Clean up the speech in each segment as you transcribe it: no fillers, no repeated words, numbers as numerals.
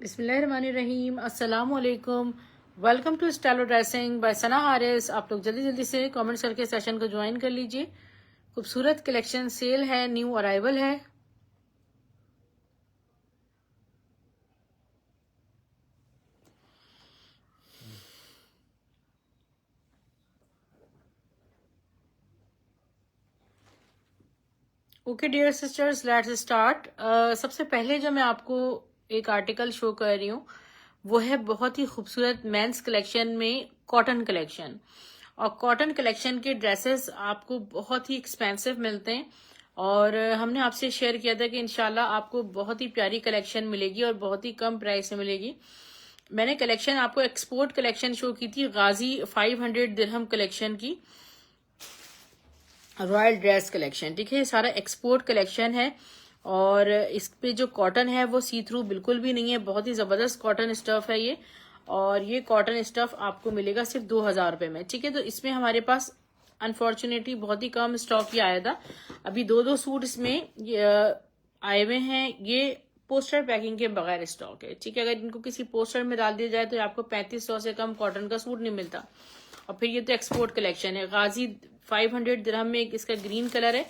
बिस्मिल्लाहिर्रहमानिर्रहीम, अस्सलाम वालेकुम। Welcome to Stylo dressing by Sana Haris. आप लोग जल्दी जल्दी से कमेंट्स करके सेशन को ज्वाइन कर लीजिए। खूबसूरत कलेक्शन सेल है, न्यू अराइवल है। Okay dear sisters, let's start. सबसे पहले जो मैं आपको एक आर्टिकल शो कर रही हूँ वो है बहुत ही खूबसूरत मेंस कलेक्शन में कॉटन कलेक्शन। और कॉटन कलेक्शन के ड्रेसेस आपको बहुत ही एक्सपेंसिव मिलते हैं और हमने आपसे शेयर किया था कि इंशाल्लाह आपको बहुत ही प्यारी कलेक्शन मिलेगी और बहुत ही कम प्राइस में मिलेगी। मैंने कलेक्शन आपको एक्सपोर्ट कलेक्शन शो की थी, गाजी 500 दिरहम कलेक्शन की रॉयल ड्रेस कलेक्शन। ठीक है, ये सारा एक्सपोर्ट कलेक्शन है और इस पे जो कॉटन है वो सी थ्रू बिल्कुल भी नहीं है, बहुत ही जबरदस्त कॉटन स्टफ है ये। और ये कॉटन स्टफ आपको मिलेगा सिर्फ 2000 रुपए में। ठीक है, तो इसमें हमारे पास अनफॉर्चुनेटली बहुत ही कम स्टॉक ही आया था। अभी दो सूट इसमें आए हुए हैं, ये पोस्टर पैकिंग के बगैर स्टॉक है। ठीक है, अगर इनको किसी पोस्टर में डाल दिया जाए तो आपको 3500 से कम कॉटन का सूट नहीं मिलता। और फिर ये तो एक्सपोर्ट कलेक्शन है। गाजी 500 दिरहम में एक इसका ग्रीन कलर है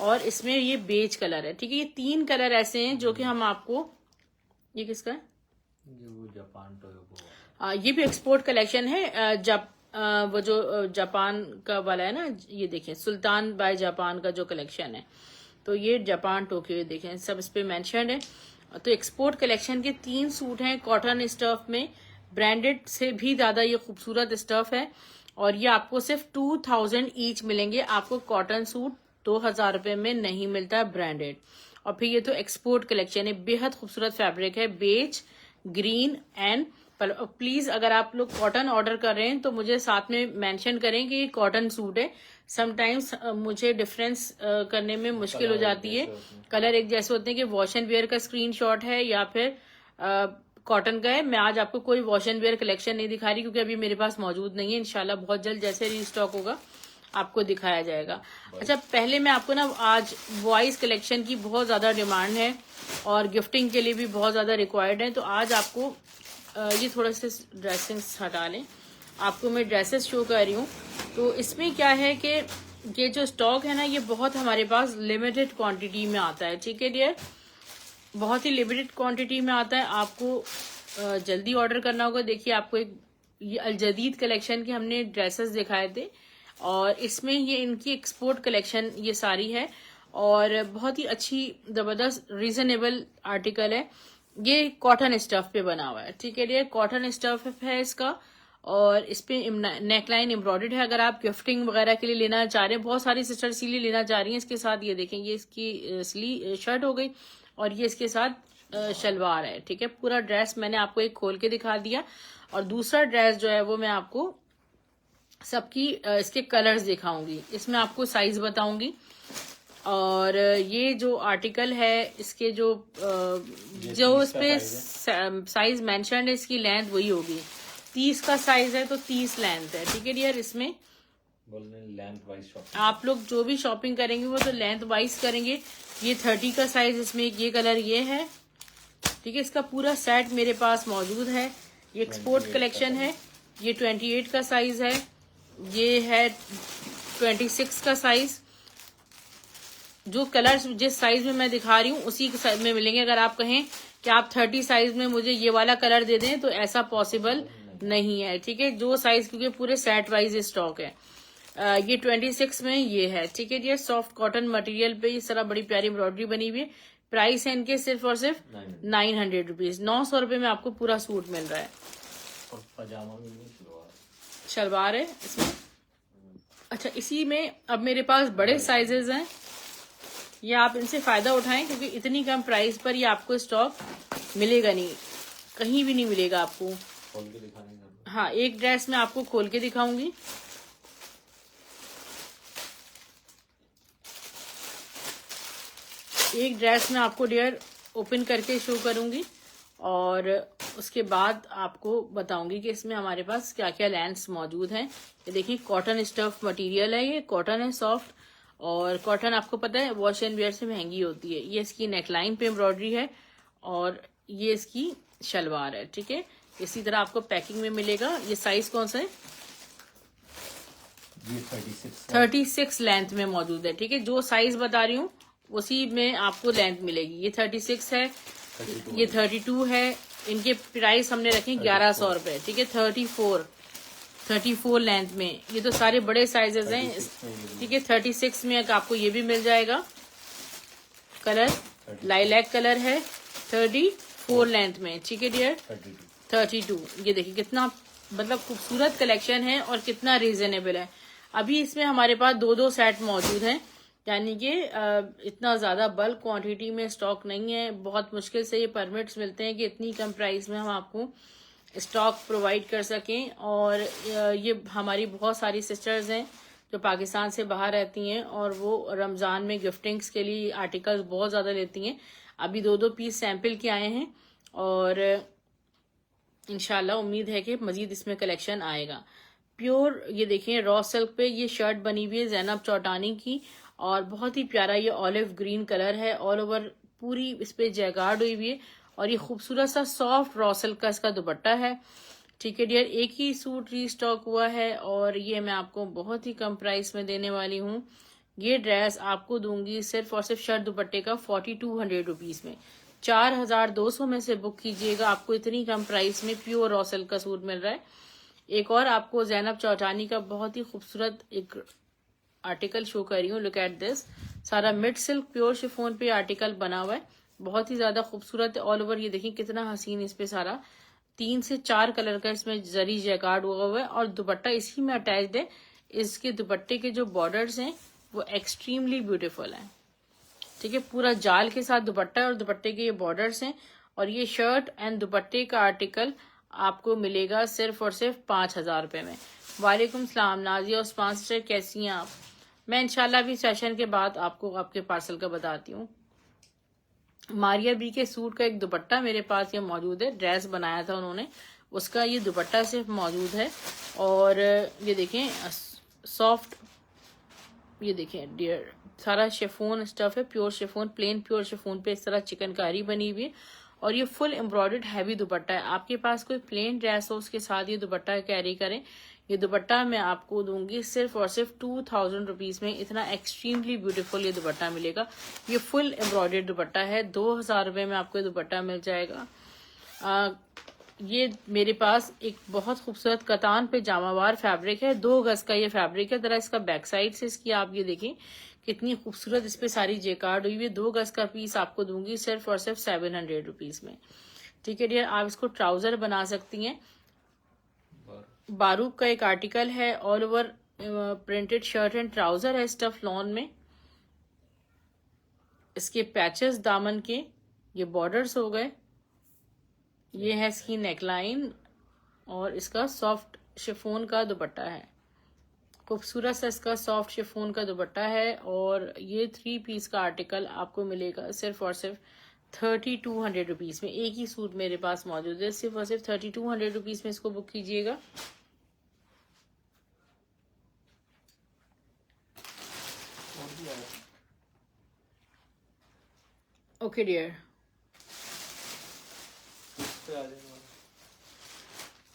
और इसमें ये बेज कलर है। ठीक है, ये 3 कलर ऐसे हैं जो कि हम आपको, ये किसका है, ये जापान टोयोगो, ये भी एक्सपोर्ट कलेक्शन है। वो जो जापान का वाला है ना, ये देखें सुल्तान बाय जापान का जो कलेक्शन है, तो ये जापान टोक्यो देखें सब इस पे मेंशन है। तो एक्सपोर्ट कलेक्शन के 3 सूट हैं कॉटन स्टफ में, ब्रांडेड से भी ज्यादा ये खूबसूरत स्टफ है और ये आपको सिर्फ 2000 ईच मिलेंगे। आपको कॉटन सूट 2000 रुपए में नहीं मिलता ब्रांडेड। और फिर ये तो एक्सपोर्ट कलेक्शन है, बेहद खूबसूरत फैब्रिक है, बेज ग्रीन एंड। प्लीज अगर आप लोग कॉटन ऑर्डर कर रहे हैं तो मुझे साथ में मेंशन करें कि ये कॉटन सूट है। समटाइम्स मुझे डिफरेंस करने में मुश्किल हो जाती है। कलर एक जैसे होते हैं कि वॉश एंड वेयर का स्क्रीनशॉट है या फिर कॉटन का है। मैं आज आपको कोई वॉश एंड वेयर कलेक्शन नहीं दिखा रही क्योंकि अभी मेरे पास मौजूद नहीं है। इंशाल्लाह बहुत जल्द जैसे रीस्टॉक होगा आपको दिखाया जाएगा। अच्छा, पहले मैं आपको ना, आज बॉयज कलेक्शन की बहुत ज्यादा डिमांड है और गिफ्टिंग के लिए भी बहुत ज्यादा रिक्वायर्ड है, तो आज आपको ये थोड़ा से ड्रेसेस हटा लें, आपको मैं ड्रेसेस शो कर रही हूँ। तो इसमें क्या है कि ये जो स्टॉक है ना, ये बहुत हमारे पास लिमिटेड क्वांटिटी में आता है। ठीक है डियर, बहुत ही लिमिटेड क्वांटिटी में आता है, आपको जल्दी ऑर्डर करना होगा। देखिए आपको एक ये अलजदीद कलेक्शन के हमने ड्रेसेस दिखाए थे और इसमें ये इनकी एक्सपोर्ट कलेक्शन ये सारी है और बहुत ही अच्छी जबरदस्त रीजनेबल आर्टिकल है। ये कॉटन स्टफ पे बना हुआ है। ठीक है, ये कॉटन स्टफ है इसका और इस पे नेकलाइन एम्ब्रॉयडर्ड है। अगर आप गिफ्टिंग वगैरह के लिए लेना चाह रहे हैं, बहुत सारी सिस्टर इसीलिए लेना चाह रही हैं इसके साथ। ये देखें, ये इसकी शर्ट हो गई और ये इसके साथ शलवार है। ठीक है, पूरा ड्रेस मैंने आपको एक खोल के दिखा दिया और दूसरा ड्रेस जो है वो मैं आपको सबकी इसके कलर्स दिखाऊंगी, इसमें आपको साइज बताऊंगी। और ये जो आर्टिकल है इसके जो इस पे साइज मेंशन है, इसकी लेंथ वही होगी 30 का साइज है तो 30 लेंथ है। ठीक है डियर, इसमें लेंथ वाइज शॉपिंग आप लोग जो भी शॉपिंग करेंगे वो तो लेंथ वाइज करेंगे। ये 30 का साइज, इसमें ये कलर ये है। ठीक है, इसका पूरा सेट मेरे पास मौजूद है। ये एक्सपोर्ट कलेक्शन है। ये 28 का साइज है, ये है 26 का साइज। जो कलर जिस साइज में मैं दिखा रही हूँ उसी में मिलेंगे। अगर आप कहें कि आप 30 साइज में मुझे ये वाला कलर दे दें तो ऐसा पॉसिबल नहीं है। ठीक है, जो साइज क्योंकि पूरे सेट वाइज स्टॉक है। ये 26 में ये है। ठीक है, ये सॉफ्ट कॉटन मटेरियल पे इस तरह बड़ी प्यारी एम्ब्रॉयडरी बनी हुई है। प्राइस है इनके सिर्फ और सिर्फ 900 रुपीज। 900 रुपए में आपको पूरा सूट मिल रहा है। और पजामा में शलवार है इसमें। अच्छा, इसी में अब मेरे पास बड़े साइजेस हैं, ये आप इनसे फायदा उठाएं क्योंकि इतनी कम प्राइस पर ये आपको स्टॉक मिलेगा नहीं, कहीं भी नहीं मिलेगा आपको। खोल के दिखाने का, हाँ, एक ड्रेस मैं आपको खोल के दिखाऊंगी। एक ड्रेस में आपको डियर ओपन करके शो करूंगी और उसके बाद आपको बताऊंगी कि इसमें हमारे पास क्या क्या लेंथ्स मौजूद हैं। ये देखिए, कॉटन स्टफ मटेरियल है, ये कॉटन है सॉफ्ट। और कॉटन आपको पता है वॉश एंड वेयर से महंगी होती है। ये इसकी नेकलाइन पे एम्ब्रॉयडरी है और ये इसकी शलवार है। ठीक है, इसी तरह आपको पैकिंग में मिलेगा। ये साइज कौन सा है? ये 36 36 लेंथ में मौजूद है। ठीक है, जो साइज बता रही हूँ उसी में आपको लेंथ मिलेगी। ये 36 है, 32 ये 32 है। इनके प्राइस हमने रखे 1100 रुपए। ठीक है, 34 लेंथ में। ये तो सारे बड़े साइजेस हैं। ठीक है, 36 में आपको ये भी मिल जाएगा। कलर लाइलैक कलर है, 34 लेंथ में। ठीक है डियर, 32। ये देखिए कितना मतलब खूबसूरत कलेक्शन है और कितना रीजनेबल है। अभी इसमें हमारे पास 2-2 सेट मौजूद हैं, यानी कि इतना ज्यादा बल्क क्वांटिटी में स्टॉक नहीं है। बहुत मुश्किल से ये परमिट्स मिलते हैं कि इतनी कम प्राइस में हम आपको स्टॉक प्रोवाइड कर सकें। और ये हमारी बहुत सारी सिस्टर्स हैं जो पाकिस्तान से बाहर रहती हैं और वो रमजान में गिफ्टिंग्स के लिए आर्टिकल्स बहुत ज्यादा लेती हैं। अभी 2-2 पीस सैंपल के आए हैं और इंशाल्लाह उम्मीद है कि मजीद इसमें कलेक्शन आएगा। प्योर ये देखें रॉ सिल्क पे ये शर्ट बनी हुई है ज़ैनब चौटानी की, और बहुत ही प्यारा ये ऑलिव ग्रीन कलर है। ऑल ओवर पूरी इस पे जैगार्ड हुई हुई है और ये खूबसूरत सा सॉफ्ट रॉ सिल्क का इसका दुपट्टा है। ठीक है डियर, एक ही सूट रीस्टॉक हुआ है और ये मैं आपको बहुत ही कम प्राइस में देने वाली हूँ। ये ड्रेस आपको दूंगी सिर्फ और सिर्फ शर्ट दुपट्टे का 4200 रुपीज में। 4200 में से बुक कीजिएगा, आपको इतनी कम प्राइस में प्योर रॉ सिल्क का सूट मिल रहा है। एक और आपको ज़ैनब चौटानी का बहुत ही खूबसूरत एक आर्टिकल शो कर रही हूँ। लुक एट दिस, सारा मिड सिल्क प्योर शिफॉन पे आर्टिकल बना हुआ है, बहुत ही ज्यादा खूबसूरत ऑल ओवर। ये देखिए कितना हसीन, इस पे सारा 3 से 4 कलर का इसमें जरी जैकार्ड हुआ है और दुपट्टा इसी में अटैच्ड है। इसके दुपट्टे के जो बॉर्डर्स हैं वो एक्सट्रीमली ब्यूटीफुल हैं। ठीक है, पूरा जाल के साथ दुपट्टा है और दुपट्टे के ये बॉर्डर्स हैं। और ये शर्ट एंड दुपट्टे का आर्टिकल आपको मिलेगा सिर्फ और सिर्फ 5000 रुपए में। वालेकुम सलाम नाजिया और स्पॉन्सर, कैसी हैं आप? मैं इंशाल्लाह भी सेशन के बाद आपको आपके पार्सल का बताती हूँ। मारिया बी के सूट का एक दुपट्टा मेरे पास ये मौजूद है, ड्रेस बनाया था उन्होंने, उसका ये दुपट्टा सिर्फ मौजूद है। और ये देखें सॉफ्ट, ये देखें डियर सारा शिफॉन स्टफ है, pure chiffon, plain pure chiffon पे इस तरह चिकनकारी बनी हुई है और ये फुल एम्ब्रॉयडर्ड हैवी दुपट्टा है। आपके पास कोई प्लेन ड्रेस हो उसके साथ ये दुपट्टा कैरी करें। ये दुपट्टा मैं आपको दूंगी सिर्फ और सिर्फ 2000 रुपीज में। इतना एक्सट्रीमली ब्यूटीफुल ये दुपट्टा मिलेगा। ये फुल एम्ब्रॉयडर्ड दुपट्टा है, 2000 रुपए में आपको ये दुपट्टा मिल जाएगा। ये मेरे पास एक बहुत खूबसूरत कतान पे जामावार फैब्रिक है, 2 गज का ये फैब्रिक है। जरा इसका बैक साइड से इसकी आप ये देखें कितनी खूबसूरत इस पे सारी जेकार्ड हुई है। 2 गज का पीस आपको दूंगी सिर्फ और सिर्फ 700 रुपीज में। ठीक है डियर, आप इसको ट्राउजर बना सकती हैं। बारूक का एक आर्टिकल है, all over printed shirt and trouser है स्टफ लॉन में। इसके पैचेस दामन के, ये बॉर्डर्स हो गए, ये है इसकी नेकलाइन और इसका सॉफ्ट शिफॉन का दुपट्टा है। खूबसूरत सा इसका सॉफ्ट शिफॉन का दुपट्टा है और ये 3 पीस का आर्टिकल आपको मिलेगा सिर्फ और सिर्फ 3200 रुपीज में। एक ही सूट मेरे पास मौजूद है, सिर्फ और सिर्फ 3200 रुपीज में इसको बुक कीजिएगा। ओके डियर,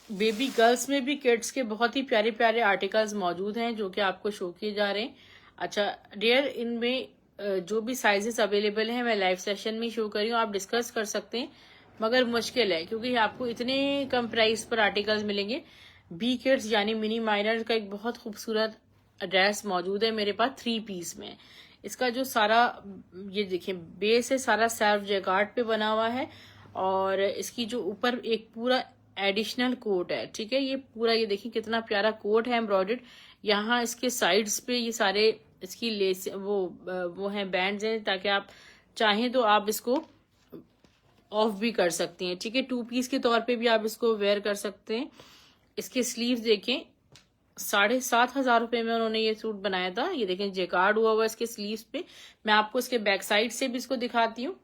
बेबी गर्ल्स में भी किड्स के बहुत ही प्यारे प्यारे आर्टिकल्स मौजूद हैं जो कि आपको शो किए जा रहे हैं। अच्छा डियर, इनमें जो भी साइजेस अवेलेबल हैं मैं लाइव सेशन में शो कर रही हूँ, आप डिस्कस कर सकते हैं, मगर मुश्किल है क्योंकि आपको इतने कम प्राइस पर आर्टिकल्स मिलेंगे। बी किड्स यानी मिनी माइनर का एक बहुत खूबसूरत ड्रेस मौजूद है मेरे पास 3 पीस में। इसका जो सारा ये देखिए बेस है सारा सेल्फ जैकार्ड पे बना हुआ है और इसकी जो ऊपर एक पूरा एडिशनल कोट है। ठीक है, ये पूरा ये देखिए कितना प्यारा कोट है एम्ब्रॉयडर्ड। यहाँ इसके साइड्स पे ये सारे इसकी लेस वो हैं बैंड्स हैं, ताकि आप चाहें तो आप इसको ऑफ भी कर सकते हैं। ठीक है, 2 पीस के तौर पे भी आप इसको वेयर कर सकते हैं। इसके स्लीव्स देखें, 7500 रुपए में उन्होंने ये सूट बनाया था। ये देखें जेकार्ड हुआ हुआ इसके स्लीव्स पे। मैं आपको इसके बैक साइड से भी इसको दिखाती हूँ।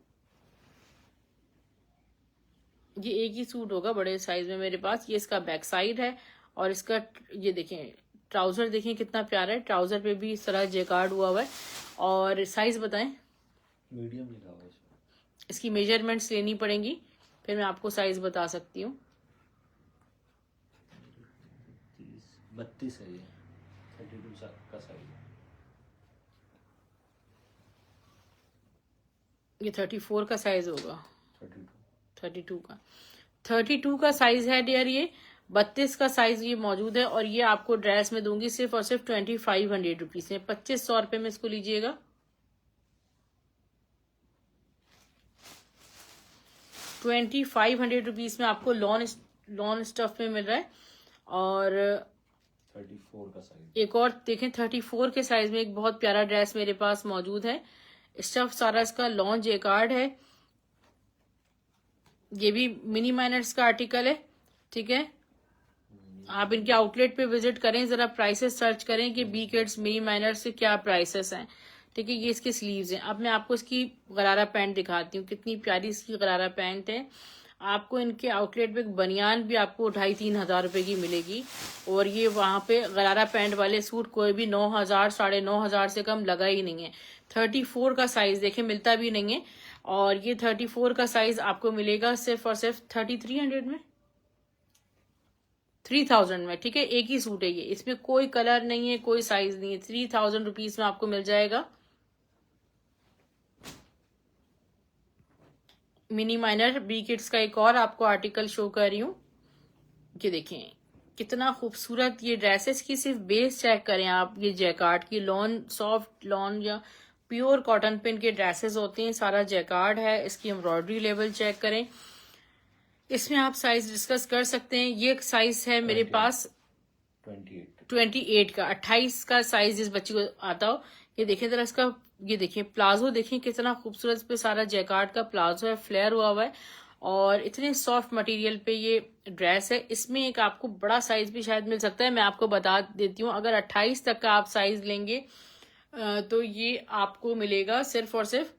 ये एक ही सूट होगा बड़े साइज में मेरे पास। ये इसका बैक साइड है और इसका ये देखें ट्राउजर देखें कितना प्यारा है। ट्राउजर पे भी इस तरह जेकार्ड हुआ है। और साइज बताएं? मीडियम लिखा हुआ है इसमें। इसकी मेजरमेंट्स लेनी पड़ेंगी। फिर मैं आपको साइज बता सकती हूँ। 32 है ये, 32 का साइज है। ये 34 का साइज होगा। 32 32 का साइज है डियर। ये 32 का साइज ये मौजूद है और ये आपको ड्रेस में दूंगी सिर्फ और सिर्फ 2500 रुपीज में। 2500 रुपये में इसको लीजिएगा। 2500 रुपीज में आपको लॉन स्टफ में मिल रहा है। और 34 का साइज, एक और देखें 34 के साइज में एक बहुत प्यारा ड्रेस मेरे पास मौजूद है। स्टफ सारा इसका लॉन जेकार्ड है। ये भी मिनी माइनर्स का आर्टिकल है, ठीक है। आप इनके आउटलेट पे विजिट करें, जरा प्राइसेस सर्च करें कि बी किड्स मिनी माइनर्स के क्या प्राइसेस हैं, ठीक है। ये इसके स्लीव्स हैं। अब मैं आपको इसकी गरारा पैंट दिखाती हूँ, कितनी प्यारी इसकी गरारा पैंट है। आपको इनके आउटलेट पे बनियान भी आपको 2500-3000 हजार रुपए की मिलेगी। और ये वहां पे गरारा पैंट वाले सूट कोई भी 9000 9,500 से कम लगा ही नहीं है। 34 का साइज देखें मिलता भी नहीं है। और ये 34 का साइज आपको मिलेगा सिर्फ और सिर्फ 3300 में, 3000 में, ठीक है। एक ही सूट है ये, इसमें कोई कलर नहीं है, कोई साइज नहीं है। 3000 रुपीज में आपको मिल जाएगा। मिनी माइनर बी किड्स का एक और आपको आर्टिकल शो कर रही हूँ। ये देखें कितना खूबसूरत ये ड्रेसेस की सिर्फ बेस चेक करें आप। ये जैकार्ड की लॉन, सॉफ्ट लॉन या प्योर कॉटन पे इनके ड्रेसेस होते हैं। सारा जैकार्ड है। इसकी एम्ब्रॉयडरी लेवल चेक करें। इसमें आप साइज डिस्कस कर सकते हैं। ये साइज है मेरे पास 28 का, 28 का साइज जिस बच्ची को आता हो। ये देखें जरा इसका, ये देखें प्लाजो देखें कितना खूबसूरत, इस पे सारा जैकार्ड का प्लाजो है, फ्लेयर हुआ हुआ है और इतने सॉफ्ट मटेरियल पे ये ड्रेस है। इसमें एक आपको बड़ा साइज भी शायद मिल सकता है, मैं आपको बता देती हूँ। अगर 28 तक का आप साइज लेंगे तो ये आपको मिलेगा सिर्फ और सिर्फ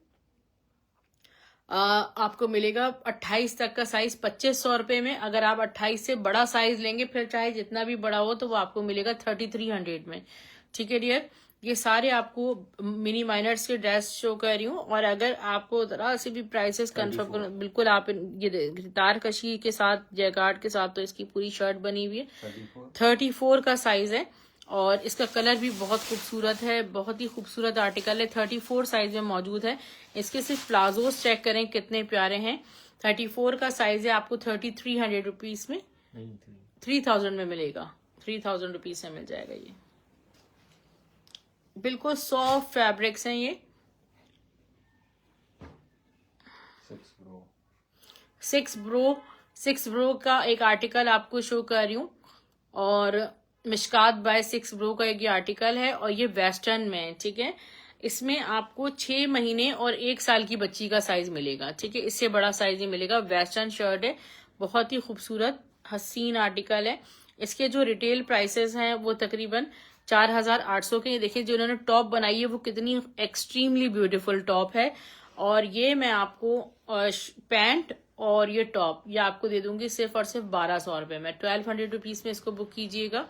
आपको मिलेगा 28 तक का साइज 2500 रुपए में। अगर आप 28 से बड़ा साइज लेंगे, फिर चाहे जितना भी बड़ा हो, तो वो आपको मिलेगा 3300 में, ठीक है डियर। ये सारे आपको मिनी माइनर्स के ड्रेस शो कर रही हूँ। और अगर आपको जरा से भी प्राइसेस कंफर्म करो, बिल्कुल आप ये तारकशी के साथ जैकार्ड के साथ तो इसकी पूरी शर्ट बनी हुई है। 34 का साइज है और इसका कलर भी बहुत खूबसूरत है, बहुत ही खूबसूरत आर्टिकल है। 34 साइज में मौजूद है। इसके सिर्फ प्लाजोस चेक करें कितने प्यारे हैं। 34 का साइज है, आपको 3300 रुपीज में, 3000 में मिलेगा। 3000 रुपीज में मिल जाएगा। ये बिल्कुल सॉफ्ट फैब्रिक्स हैं। ये 6 ब्रो का एक आर्टिकल आपको शो कर रही हूँ। और मिशकात बाय 6 ब्रो का एक ये आर्टिकल है और ये वेस्टर्न में है, ठीक है। इसमें आपको 6 महीने और 1 साल की बच्ची का साइज मिलेगा, ठीक है। इससे बड़ा साइज ही मिलेगा। वेस्टर्न शर्ट है, बहुत ही खूबसूरत हसीन आर्टिकल है। इसके जो रिटेल प्राइसेस हैं वो तकरीबन 4800 के। देखिए जो इन्होंने टॉप बनाई है वो कितनी एक्सट्रीमली ब्यूटीफुल टॉप है। और ये मैं आपको पैंट और ये टॉप ये आपको दे दूंगी सिर्फ और सिर्फ 1200 रुपए में। 1200 रुपीज में इसको बुक कीजिएगा।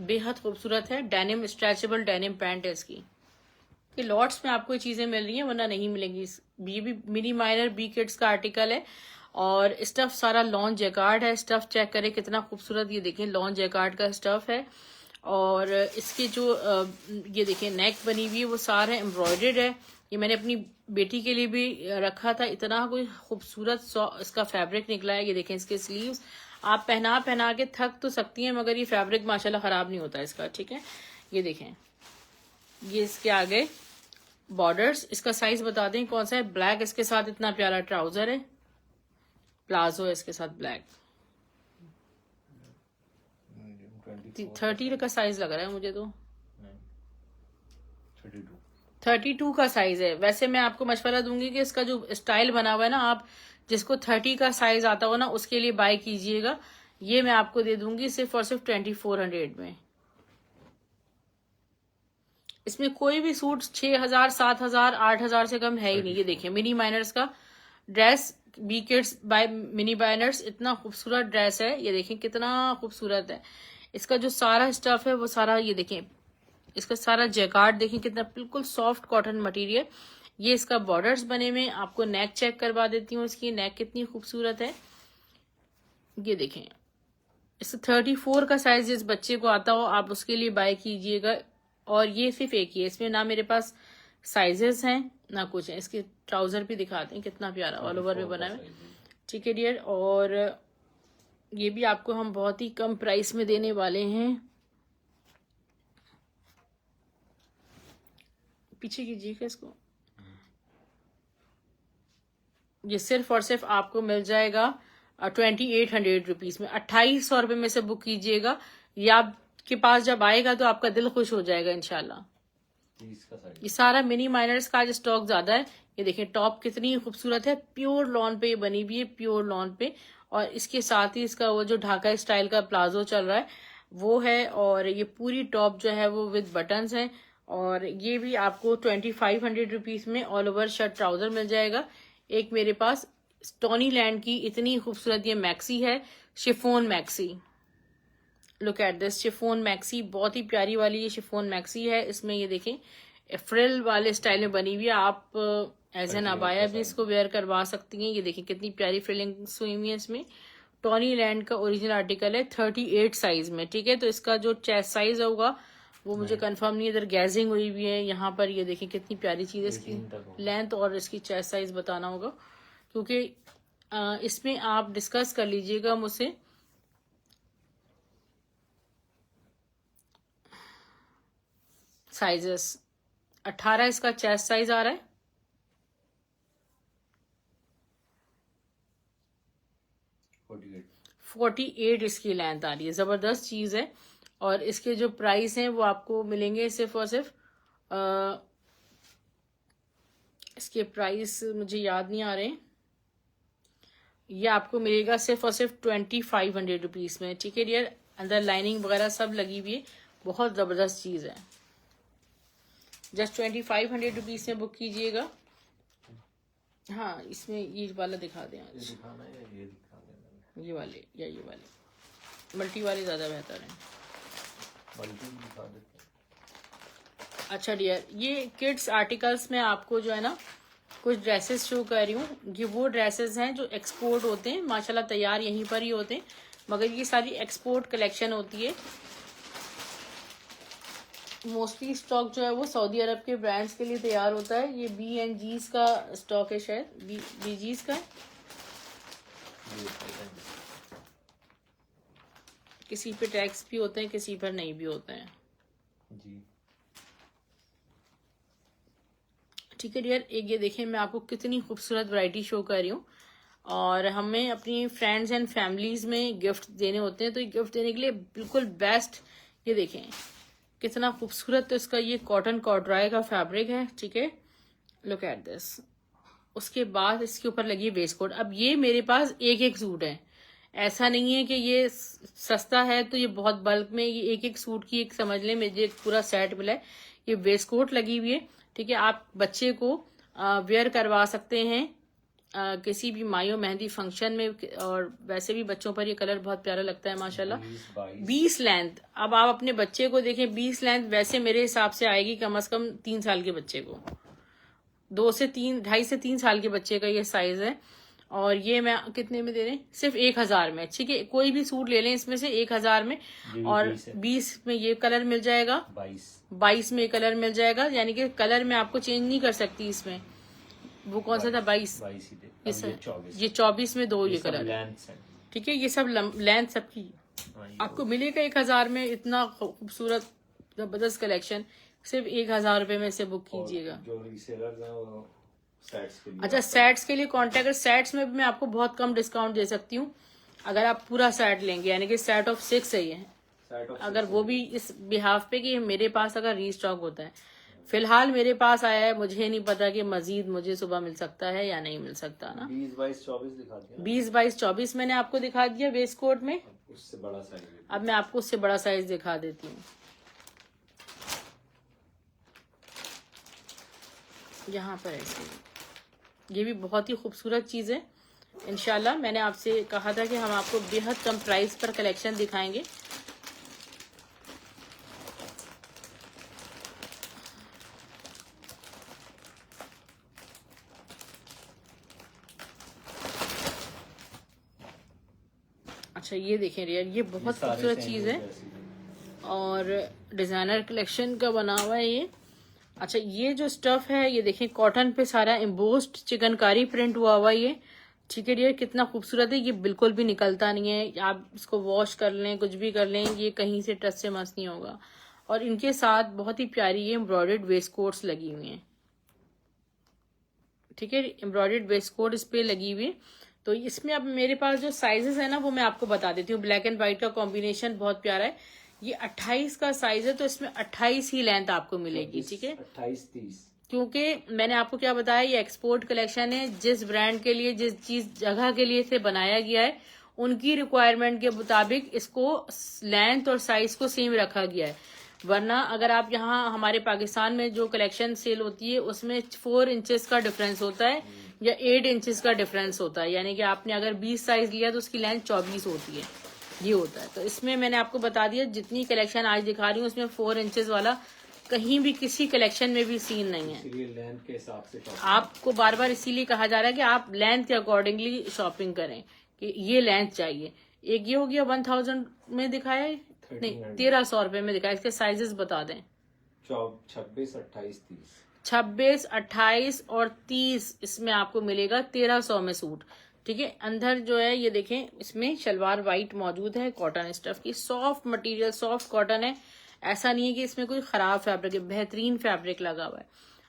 बेहद खूबसूरत है। डेनिम, स्ट्रेचेबल डेनिम पैंट है इसकी। ये लॉट्स में आपको ये चीजें मिल रही हैं, वरना नहीं मिलेंगी। ये भी मिनी माइनर बी किड्स का आर्टिकल है और स्टफ सारा लॉन जैकार्ड है। स्टफ चेक करें कितना खूबसूरत, ये देखें लॉन जैकार्ड का स्टफ है। और इसके जो ये देखें नेक बनी हुई है वो सारा एम्ब्रॉयडर्ड है। ये मैंने अपनी बेटी के लिए भी रखा था। इतना कोई खूबसूरत इसका फैब्रिक निकला है। ये देखें इसके स्लीव्स, आप पहना के थक तो सकती हैं मगर ये फैब्रिक माशाल्लाह खराब नहीं होता इसका, ठीक है। ये देखें ये इसके आगे बॉर्डर्स। इसका साइज बता दें कौन सा है। ब्लैक इसके साथ इतना प्यारा ट्राउजर है, प्लाजो है इसके साथ ब्लैक। 30 का साइज लग रहा है मुझे तो। 32 का साइज है। वैसे मैं आपको मशवरा दूंगी कि इसका जो स्टाइल बना हुआ है ना, आप जिसको 30 का साइज आता हो ना उसके लिए बाय कीजिएगा। ये मैं आपको दे दूंगी सिर्फ और सिर्फ 2400 में। इसमें कोई भी सूट 6000, 7000, 8000 से कम है ही नहीं। ये देखिए मिनी माइनर्स का dress, B kids by Mini Miners, इतना खूबसूरत ड्रेस है। ये देखें कितना खूबसूरत है। इसका जो सारा स्टफ है वो सारा, ये देखें इसका सारा जैकार्ड देखें कितना बिल्कुल सॉफ्ट कॉटन मटेरियल। ये इसका बॉर्डर्स बने हुए, आपको नेक चेक करवा देती हूँ, इसकी नेक कितनी खूबसूरत है। ये देखें, इस 34 का साइज जिस बच्चे को आता हो आप उसके लिए बाय कीजिएगा। और ये सिर्फ एक ही है, इसमें ना मेरे पास साइजेस हैं ना कुछ है। इसके ट्राउजर भी दिखाते हैं, कितना प्यारा ऑल ओवर में बना है। ठीक है डियर, और ये भी आपको हम बहुत ही कम प्राइस में देने वाले हैं। पीछे कीजिएगा इसको। ये सिर्फ और सिर्फ आपको मिल जाएगा 2800 रुपीज में। 2800 रुपये में से बुक कीजिएगा, ये आपके पास जब आएगा तो आपका दिल खुश हो जाएगा इंशाल्लाह। ये सारा मिनी माइनर्स का आज स्टॉक ज्यादा है। ये देखें टॉप कितनी खूबसूरत है, प्योर लॉन पे ये बनी हुई है, प्योर लॉन पे। और इसके साथ ही इसका वो जो ढाका स्टाइल का प्लाजो चल रहा है वो है, और ये पूरी टॉप जो है वो विद बटन्स है। और ये भी आपको 2500 रुपीज में ऑल ओवर शर्ट ट्राउजर मिल जाएगा। एक मेरे पास टोनी लैंड की इतनी खूबसूरत ये मैक्सी है, chiffon maxi. Look at this chiffon maxi, बहुत ही प्यारी वाली ये शिफोन मैक्सी है। इसमें ये देखें फ्रिल वाले स्टाइल में बनी हुई है, आप एज एन अबाया भी इसको वेयर करवा सकती हैं। ये देखें कितनी प्यारी फ्रिलिंग हुई हुई है इसमें। टोनी लैंड का ओरिजिनल आर्टिकल है 38 साइज में। ठीक है, तो इसका जो चेस्ट साइज होगा वो मुझे कंफर्म नहीं है, इधर गैजिंग हुई हुई है यहाँ पर। ये देखें कितनी प्यारी चीज है, इसकी लेंथ और इसकी चेस्ट साइज बताना होगा, क्योंकि इसमें आप डिस्कस कर लीजिएगा मुझसे। साइजेस 18 इसका चेस्ट साइज आ रहा है, 48 इसकी लेंथ आ रही है। जबरदस्त चीज है। और इसके जो प्राइस हैं वो आपको मिलेंगे सिर्फ और सिर्फ इसके प्राइस मुझे याद नहीं आ रहे, ये आपको मिलेगा सिर्फ और सिर्फ 2500 रुपीज में। ठीक है डियर, अंदर लाइनिंग वगैरह सब लगी हुई है, बहुत जबरदस्त चीज है। जस्ट 2500 रुपीज में बुक कीजिएगा। हाँ, इसमें ये वाला दिखा दें आज, ये वाले या ये वाले, मल्टी वाले ज्यादा बेहतर हैं। अच्छा डियर, ये किड्स आर्टिकल्स में आपको जो है ना कुछ ड्रेसेस शो कर रही हूँ। ये वो ड्रेसेस हैं जो एक्सपोर्ट होते हैं, माशाल्लाह तैयार यहीं पर ही होते हैं, मगर ये सारी एक्सपोर्ट कलेक्शन होती है। मोस्टली स्टॉक जो है वो सऊदी अरब के ब्रांड्स के लिए तैयार होता है। ये BNG's का स्टॉक है, शायद BG's का। किसी पे टैक्स भी होते हैं, किसी पर नहीं भी होते हैं जी। ठीक है डियर, एक ये देखें, मैं आपको कितनी खूबसूरत वैरायटी शो कर रही हूँ। और हमें अपनी फ्रेंड्स एंड फैमिलीज में गिफ्ट देने होते हैं, तो ये गिफ्ट देने के लिए बिल्कुल बेस्ट। ये देखें कितना खूबसूरत, तो इसका ये कॉटन कॉर्ड्राई का फैब्रिक है। ठीक है, लुक एट दिस। उसके बाद इसके ऊपर लगी वेस्ट कोट। अब ये मेरे पास एक एक सूट है, ऐसा नहीं है कि ये सस्ता है तो ये बहुत बल्क में, ये एक एक सूट की एक समझ लें मुझे एक पूरा सेट मिला है। ये वेस्ट कोट लगी हुई है। ठीक है, आप बच्चे को वेयर करवा सकते हैं किसी भी मायो मेहंदी फंक्शन में, और वैसे भी बच्चों पर ये कलर बहुत प्यारा लगता है माशाल्लाह। 20 लेंथ, अब आप अपने बच्चे को देखें, 20 लेंथ वैसे मेरे हिसाब से आएगी कम से कम 3 साल के बच्चे को, 2.5 से 3 साल के बच्चे का ये साइज है। और ये मैं कितने में दे रहे हैं, सिर्फ 1000 में। ठीक है, कोई भी सूट ले लें इसमें से 1000 में, और 20 में ये कलर मिल जाएगा, 22 में ये कलर मिल जाएगा। यानी कि कलर में आपको चेंज नहीं कर सकती इसमें। वो कौन सा था, 22, ये 24 में 2 ये कलर। ठीक है, ये सब लेंथ सबकी आपको मिलेगा 1000 में। इतना खूबसूरत जबरदस्त कलेक्शन सिर्फ 1000 रुपए में से बुक कीजिएगा। अच्छा, सेट्स के लिए कॉन्टेक्ट, सेट्स में भी मैं आपको बहुत कम डिस्काउंट दे सकती हूँ अगर आप पूरा सेट लेंगे, यानी कि सेट ऑफ 6 है ये। अगर वो भी इस बिहाफ पे कि मेरे पास अगर रीस्टॉक होता है, फिलहाल मेरे पास आया है, मुझे नहीं पता कि मजीद मुझे सुबह मिल सकता है या नहीं मिल सकता ना। 20, 22, 24 दिखा दिया। 20, 22, 24 मैंने आपको दिखा दिया वेस्ट कोट में। उससे बड़ा साइज, अब मैं आपको उससे बड़ा साइज दिखा देती हूँ। यहाँ पर ऐसे, ये भी बहुत ही खूबसूरत चीज है। इंशाल्लाह मैंने आपसे कहा था कि हम आपको बेहद कम प्राइस पर कलेक्शन दिखाएंगे। अच्छा ये देखें यार, ये बहुत सारे खूबसूरत same चीज ही है जैसे। और डिजाइनर कलेक्शन का बना हुआ है ये। अच्छा ये जो स्टफ है ये देखें, कॉटन पे सारा एम्बोस्ड चिकनकारी प्रिंट हुआ हुआ है ये। ठीक है डियर, कितना खूबसूरत है ये, बिल्कुल भी निकलता नहीं है। आप इसको वॉश कर लें, कुछ भी कर लें, ये कहीं से टच से मस नहीं होगा। और इनके साथ बहुत ही प्यारी ये एम्ब्रॉयडर्ड वेस्ट कोट्स लगी हुई हैं। ठीक है, एम्ब्रॉयडर्ड वेस्ट कोट इस पे लगी हुई है। तो इसमें अब मेरे पास जो साइजेस है ना वो मैं आपको बता देती हूँ। ब्लैक एंड व्हाइट का कॉम्बिनेशन बहुत प्यारा है। ये 28 का साइज है, तो इसमें 28 ही लेंथ आपको मिलेगी। ठीक है, 28-30। क्योंकि मैंने आपको क्या बताया, ये एक्सपोर्ट कलेक्शन है। जिस ब्रांड के लिए, जिस चीज जगह के लिए इसे बनाया गया है, उनकी रिक्वायरमेंट के मुताबिक इसको लेंथ और साइज को सेम रखा गया है। वरना अगर आप यहाँ हमारे पाकिस्तान में जो कलेक्शन सेल होती है उसमें 4 इंचेस का डिफरेंस होता है या 8 इंचेस का डिफरेंस होता है। यानी कि आपने अगर 20 साइज लिया तो उसकी लेंथ 24 होती है, ये होता है। तो इसमें मैंने आपको बता दिया, जितनी कलेक्शन आज दिखा रही हूँ उसमें 4 इंचेस वाला कहीं भी किसी कलेक्शन में भी सीन नहीं है। इसलिए लेंथ के हिसाब से आपको बार बार इसीलिए कहा जा रहा है कि आप लेंथ के अकॉर्डिंगली शॉपिंग करें कि ये लेंथ चाहिए। एक ये हो गया 1000 में दिखाया है, नहीं 1300 रुपए में दिखाया। इसके साइजेस बता दें। 26, 28, 30। 26, 28 और 30 इसमें आपको मिलेगा 1300 में सूट। ठीक है, अंदर जो है ये देखें, इसमें शलवार वाइट मौजूद है, कॉटन स्टफ की, सॉफ्ट मटेरियल, सॉफ्ट कॉटन है। ऐसा नहीं है कि इसमें कोई खराब फैब्रिक है, बेहतरीन फैब्रिक लगा हुआ है।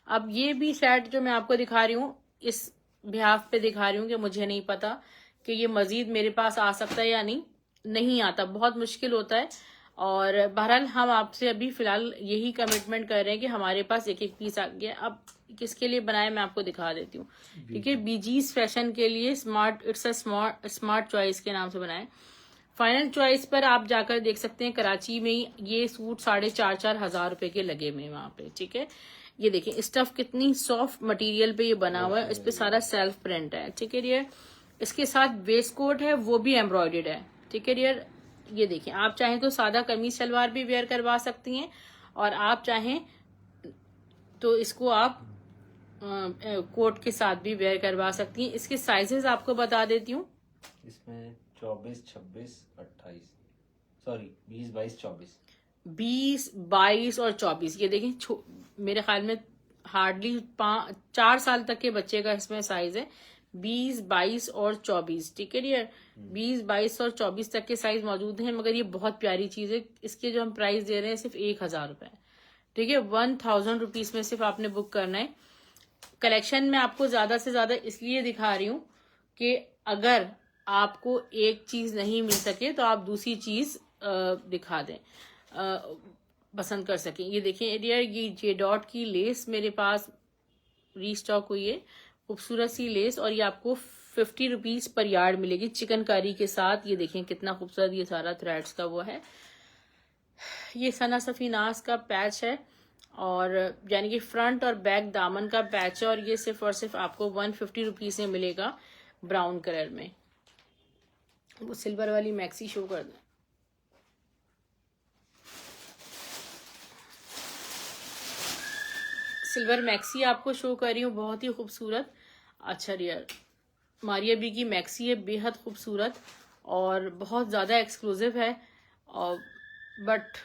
अब ये भी सेट जो मैं आपको दिखा रही हूँ, इस बिहाफ पे दिखा रही हूँ कि मुझे नहीं पता कि ये मजीद मेरे पास आ सकता है या नहीं आता, बहुत मुश्किल होता है। और बहरहाल हम आपसे अभी फिलहाल यही कमिटमेंट कर रहे हैं कि हमारे पास एक एक पीस आ गया। अब किसके लिए बनाया मैं आपको दिखा देती हूँ। ठीक है, बीजीज फैशन के लिए इट्स अ स्मार्ट चॉइस के नाम से बनाया। फाइनल चॉइस पर आप जाकर देख सकते हैं, कराची में ही ये सूट 4,500 4,000 रुपए के लगे हुए वहां पे। ठीक है, ये देखिए स्टफ कितनी सॉफ्ट मटेरियल पे ये बना हुआ है, इस पे सारा सेल्फ प्रिंट है। ठीक है डियर, इसके साथ वेस्ट कोट है वो भी एम्ब्रॉयडर्ड है। ठीक है डियर, ये देखिए, आप चाहें तो सादा कमीज सलवार भी वेयर करवा सकती हैं और आप चाहें तो इसको आप कोट के साथ भी वेयर करवा सकती हैं। इसके साइजेस आपको बता देती हूँ। इसमें 24, 26, 28, सॉरी 20, 22, 24। 20, 22 और 24, ये देखें, मेरे ख्याल में हार्डली 4 साल तक के बच्चे का इसमें साइज है। 20, 22 और 24। ठीक है डियर, 20, 22 और 24 तक के साइज मौजूद हैं। मगर ये बहुत प्यारी चीज है। इसके जो हम प्राइस दे रहे हैं सिर्फ 1000 रुपए। ठीक है, 1000 रुपीज में सिर्फ आपने बुक करना है। कलेक्शन में आपको ज्यादा से ज्यादा इसलिए दिखा रही हूँ कि अगर आपको एक चीज नहीं मिल सके तो आप दूसरी चीज दिखा दें, पसंद कर सकें। ये देखिए डियर, ये जे डॉट की लेस मेरे पास रीस्टॉक हुई है, खूबसूरत सी लेस, और ये आपको 50 रुपीज पर यार्ड मिलेगी चिकनकारी के साथ। ये देखें कितना खूबसूरत ये सारा थ्रेड्स का वो है। ये सना सफीनास का पैच है, और यानी कि फ्रंट और बैक दामन का पैच है, और ये सिर्फ और सिर्फ आपको 150 रुपीज में मिलेगा ब्राउन कलर में। वो सिल्वर वाली मैक्सी शो कर दें। सिल्वर मैक्सी आपको शो कर रही हूँ, बहुत ही खूबसूरत। अच्छा डियर, मारिया बी की मैक्सी है, बेहद खूबसूरत और बहुत ज्यादा एक्सक्लूसिव है। और बट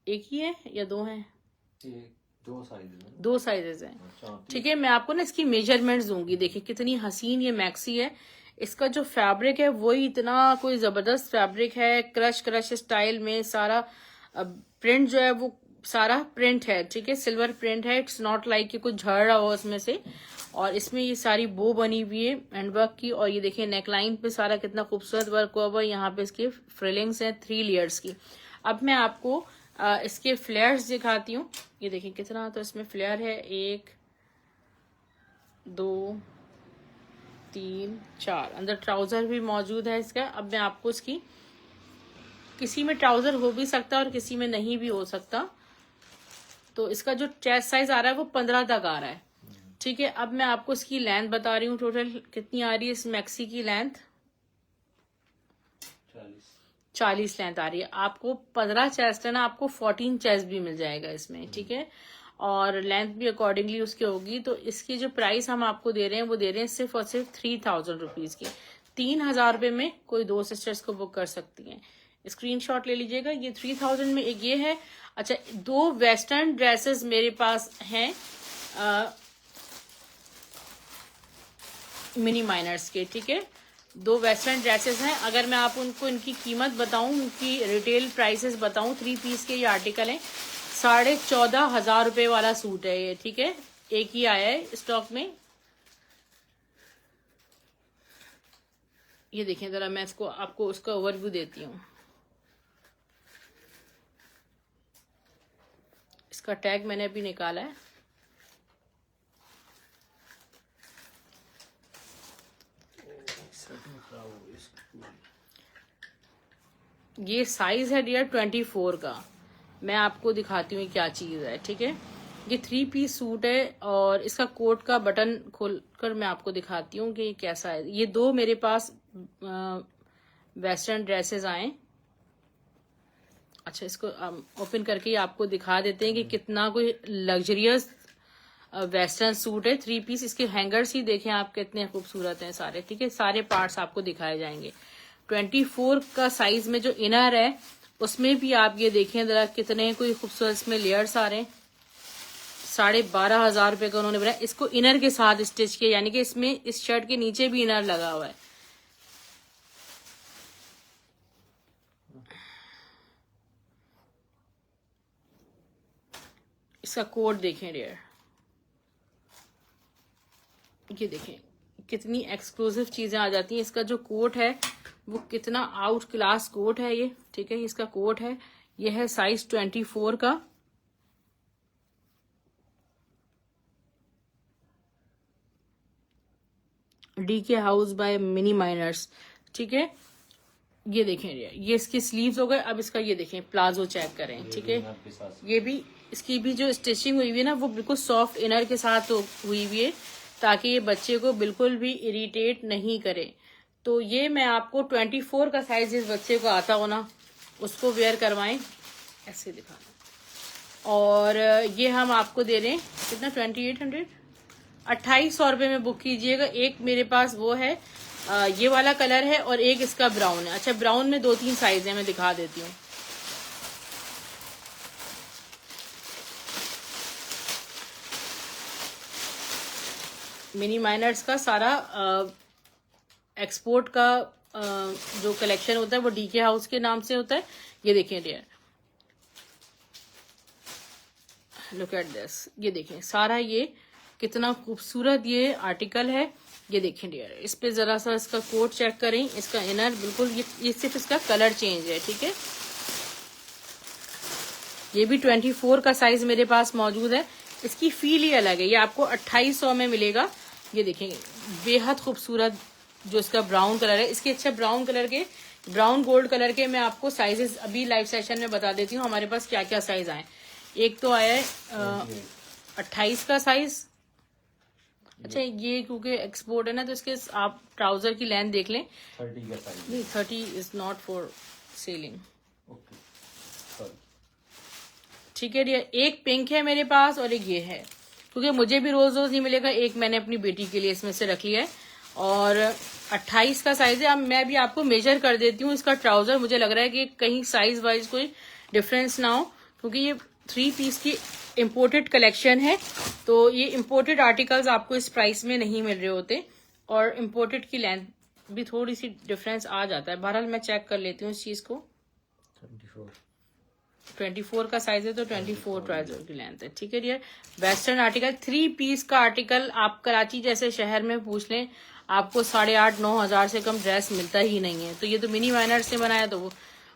एक ही है या दो हैं? दो साइजेस हैं। ठीक है, मैं आपको ना इसकी मेजरमेंट्स दूंगी। देखिए कितनी हसीन ये मैक्सी है। इसका जो फैब्रिक है वही इतना कोई जबरदस्त फैब्रिक है, क्रश स्टाइल में सारा प्रिंट जो है वो सारा प्रिंट है। ठीक है, सिल्वर प्रिंट है, इट्स नॉट लाइक कि कुछ झड़ रहा हो उसमें से। और इसमें ये सारी बो बनी हुई है हैंडवर्क की, और ये देखिए नेकलाइन पे सारा कितना खूबसूरत वर्क हुआ हुआ है। यहाँ पे इसके फ्रिलिंग्स हैं 3 लेयर्स की। अब मैं आपको इसके फ्लेयर्स दिखाती हूँ। ये देखिए कितना तो इसमें फ्लेयर है, 1, 2, 3, 4। अंदर ट्राउजर भी मौजूद है इसका। अब मैं आपको इसकी, किसी में ट्राउजर हो भी सकता है और किसी में नहीं भी हो सकता। तो इसका जो चेस्ट साइज आ रहा है वो 15 तक आ रहा है। ठीक है, अब मैं आपको इसकी लेंथ बता रही हूँ, टोटल कितनी आ रही है इस मैक्सी की लेंथ। 40 लेंथ आ रही है। आपको 15 चेस्ट है ना, आपको 14 चेस्ट भी मिल जाएगा इसमें। ठीक है, और लेंथ भी अकॉर्डिंगली उसकी होगी। तो इसकी जो प्राइस हम आपको दे रहे हैं वो दे रहे हैं सिर्फ और सिर्फ 3000 रुपीज की। 3,000 रुपये में कोई 2 सिस्टर्स को बुक कर सकती हैं। स्क्रीनशॉट ले लीजिएगा। ये 3,000 में एक ये है। अच्छा, 2 वेस्टर्न ड्रेसेस मेरे पास हैं मिनी माइनर्स के, ठीक है। 2 वेस्टर्न ड्रेसेस हैं। अगर मैं आप उनको इनकी कीमत बताऊं, उनकी रिटेल प्राइसेस बताऊं, 3 पीस के ये आर्टिकल हैं। 14,500 रुपये वाला सूट है ये, ठीक है। एक ही आया है स्टॉक में। ये देखें जरा, मैं इसको आपको उसका ओवरव्यू देती हूँ। इसका टैग मैंने अभी निकाला है। ये साइज है डियर 24 का। मैं आपको दिखाती हूँ क्या चीज है, ठीक है। ये 3 पीस सूट है और इसका कोट का बटन खोलकर मैं आपको दिखाती हूँ कि ये कैसा है। ये 2 मेरे पास वेस्टर्न ड्रेसेस आए। अच्छा, इसको ओपन करके आपको दिखा देते हैं कि कितना कोई लग्जरियस वेस्टर्न सूट है। 3 पीस। इसके हैंगर्स ही देखें आप कितने खूबसूरत हैं सारे, ठीक है। सारे पार्ट्स आपको दिखाए जाएंगे। 24 का साइज में जो इनर है उसमें भी आप ये देखें जरा कितने कोई खूबसूरत इसमें लेयर्स आ रहे हैं। 12,500 रुपए का उन्होंने बनाया। इसको इनर के साथ स्टिच किया, यानी कि इसमें इस शर्ट के नीचे भी इनर लगा हुआ है। इसका कोट देखें डियर, ये देखें कितनी एक्सक्लूसिव चीजें आ जाती हैं। इसका जो कोट है वो कितना आउट क्लास कोट है ये, ठीक है। इसका कोट है, ये है साइज 24 का। DK house by Mini Miners, ठीक है। ये देखें ये इसकी स्लीव्स हो गए। अब इसका ये देखें प्लाजो चेक करें, ठीक है। ये भी इसकी भी जो स्टिचिंग हुई हुई है ना वो बिल्कुल सॉफ्ट इनर के साथ हुई हुई है, ताकि ये बच्चे को बिल्कुल भी इरिटेट नहीं करे। तो ये मैं आपको 24 का साइज जिस बच्चे को आता हो ना उसको वेयर करवाएं, ऐसे दिखा। और ये हम आपको दे रहे हैं कितना, 2800, 2800 रुपये में बुक कीजिएगा। एक मेरे पास वो है ये वाला कलर है और एक इसका ब्राउन है। अच्छा, ब्राउन में 2-3 साइज है, मैं दिखा देती हूँ। मिनी माइनर्स का सारा एक्सपोर्ट का जो कलेक्शन होता है वो डीके हाउस के नाम से होता है। ये देखें डियर, लुक एट दिस। ये देखें सारा ये कितना खूबसूरत ये आर्टिकल है। ये देखें डियर, इस पे जरा सा इसका कोट चेक करें। इसका इनर बिल्कुल ये सिर्फ इसका कलर चेंज है, ठीक है। ये भी 24 का साइज मेरे पास मौजूद है। इसकी फील ही अलग है। ये आपको 2800 में मिलेगा। ये देखेंगे बेहद खूबसूरत जो इसका ब्राउन कलर है। इसके अच्छा ब्राउन कलर के, ब्राउन गोल्ड कलर के मैं आपको साइजेस अभी लाइव सेशन में बता देती हूँ हमारे पास क्या क्या साइज आए। एक तो आया है 28 का साइज। अच्छा, ये क्योंकि एक्सपोर्ट है ना तो इसके आप ट्राउजर की लेंथ देख लें। 30 का साइज नहीं, 30 इज नॉट फॉर सेलिंग, ठीक है डियर। एक पिंक है मेरे पास और एक ये है, क्योंकि मुझे भी रोज रोज नहीं मिलेगा। एक मैंने अपनी बेटी के लिए इसमें से रख लिया है और 28 का साइज है। अब मैं भी आपको मेजर कर देती हूँ इसका ट्राउजर। मुझे लग रहा है कि कहीं साइज वाइज कोई डिफरेंस ना हो, क्योंकि ये 3 पीस की इम्पोर्टेड कलेक्शन है। तो ये इम्पोर्टेड आर्टिकल्स आपको इस प्राइस में नहीं मिल रहे होते और इम्पोर्टेड की लेंथ भी थोड़ी सी डिफरेंस आ जाता है। बहरहाल मैं चेक कर लेती हूँ इस चीज को। 24 का साइज है तो 24 ट्राउजर की लेंथ है, ठीक है डियर। वेस्टर्न आर्टिकल 3 पीस का आर्टिकल आप कराची जैसे शहर में पूछ लें, आपको 8,500-9 हजार से कम ड्रेस मिलता ही नहीं है। तो ये तो मिनी माइनर से बनाया तो वो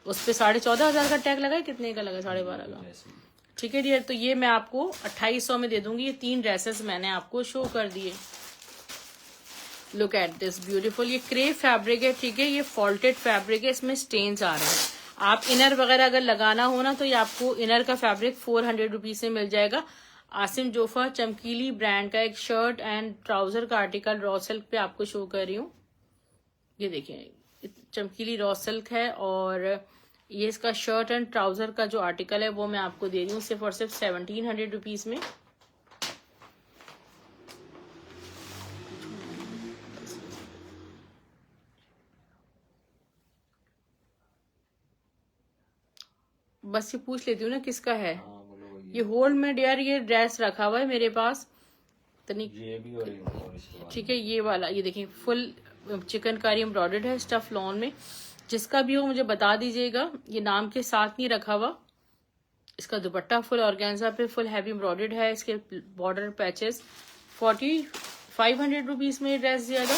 उस पर 14,500 का टैग लगा है। कितने का लगा? 12,500 का, ठीक है डियर। तो ये मैं आपको 2800 में दे दूंगी। ये 3 ड्रेसेस मैंने आपको शो कर दिए। Look at this beautiful. ये क्रेप फैब्रिक है, ठीक है। ये फॉल्टेड फैब्रिक है, इसमें स्टेन्स आ रहे हैं। आप इनर वगैरह अगर लगाना हो ना तो ये आपको इनर का फैब्रिक 400 रुपीज से मिल जाएगा। आसिम जोफा चमकीली ब्रांड का एक शर्ट एंड ट्राउजर का आर्टिकल रॉ सिल्क पे आपको शो कर रही हूँ। ये देखिए चमकीली रॉ सिल्क है और ये इसका शर्ट एंड ट्राउजर का जो आर्टिकल है वो मैं आपको दे रही हूँ सिर्फ और सिर्फ 1700 रुपीज में। बस ये पूछ लेती हूँ ना किसका है। हाँ बोलो ये होल्ड में डियर ये ड्रेस रखा हुआ है मेरे पास तनिक। ये भी और एक और इसके बाद ठीक है, ये वाला ये देखिए फुल चिकनकारी एम्ब्रॉयडर्ड है स्टफ लॉन में। जिसका भी हो मुझे बता दीजिएगा, ये नाम के साथ नहीं रखा हुआ। इसका दुपट्टा फुल ऑर्गेन्जा पे फुल हैवी एम्ब्रॉयडर्ड है। इसके बॉर्डर पैचेस 500 रुपीज में ये ड्रेस ज्यादा।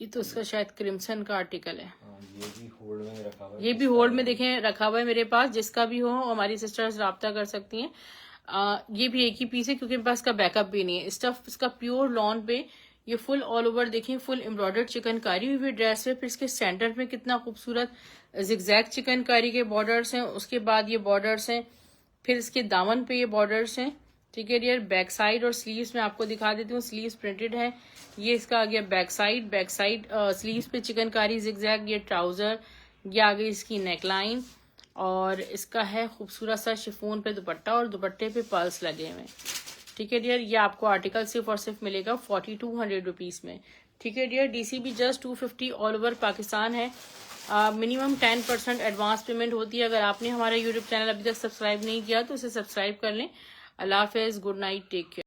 ये तो उसका शायद क्रिम्सन का आर्टिकल है। हाँ, ये भी होल्ड में रखा हुआ है। ये भी होल्ड में देखें रखा हुआ है मेरे पास। जिसका भी हो हमारी सिस्टर्स राब्ता कर सकती हैं। ये भी एक ही पीस है क्योंकि मेरे पास का बैकअप भी नहीं है। स्टफ इसका प्योर लॉन पे ये फुल ऑल ओवर देखें फुल एम्ब्रॉयडर्ड चिकनकारी हुई ड्रेस है। फिर इसके सेंटर में कितना खूबसूरत जिगजैग चिकनकारी के बॉर्डर्स हैं। उसके बाद ये बॉर्डर्स हैं, फिर इसके दामन पे ये बॉर्डर्स हैं। ठीक है डियर, बैक साइड और स्लीव्स में आपको दिखा देती हूँ। स्लीव्स प्रिंटेड है। ये इसका आ गया बैक साइड स्लीव्स पे चिकनकारी जिगजैग। ये ट्राउजर, ये आ गई इसकी नेकलाइन और इसका है खूबसूरत सा शिफोन पे दुपट्टा और दुपट्टे पे पर्ल्स लगे हुए। ठीक है डियर, ये आपको आर्टिकल सिर्फ और सिर्फ मिलेगा 4200 रुपीज में। ठीक है dear, DCB just 250 all over Pakistan है। मिनिमम 10% एडवांस पेमेंट होती है। अगर आपने हमारा यूट्यूब चैनल अभी तक सब्सक्राइब नहीं किया तो उसे सब्सक्राइब कर लें। अल्लाह हाफिज, गुड नाइट, टेक केयर।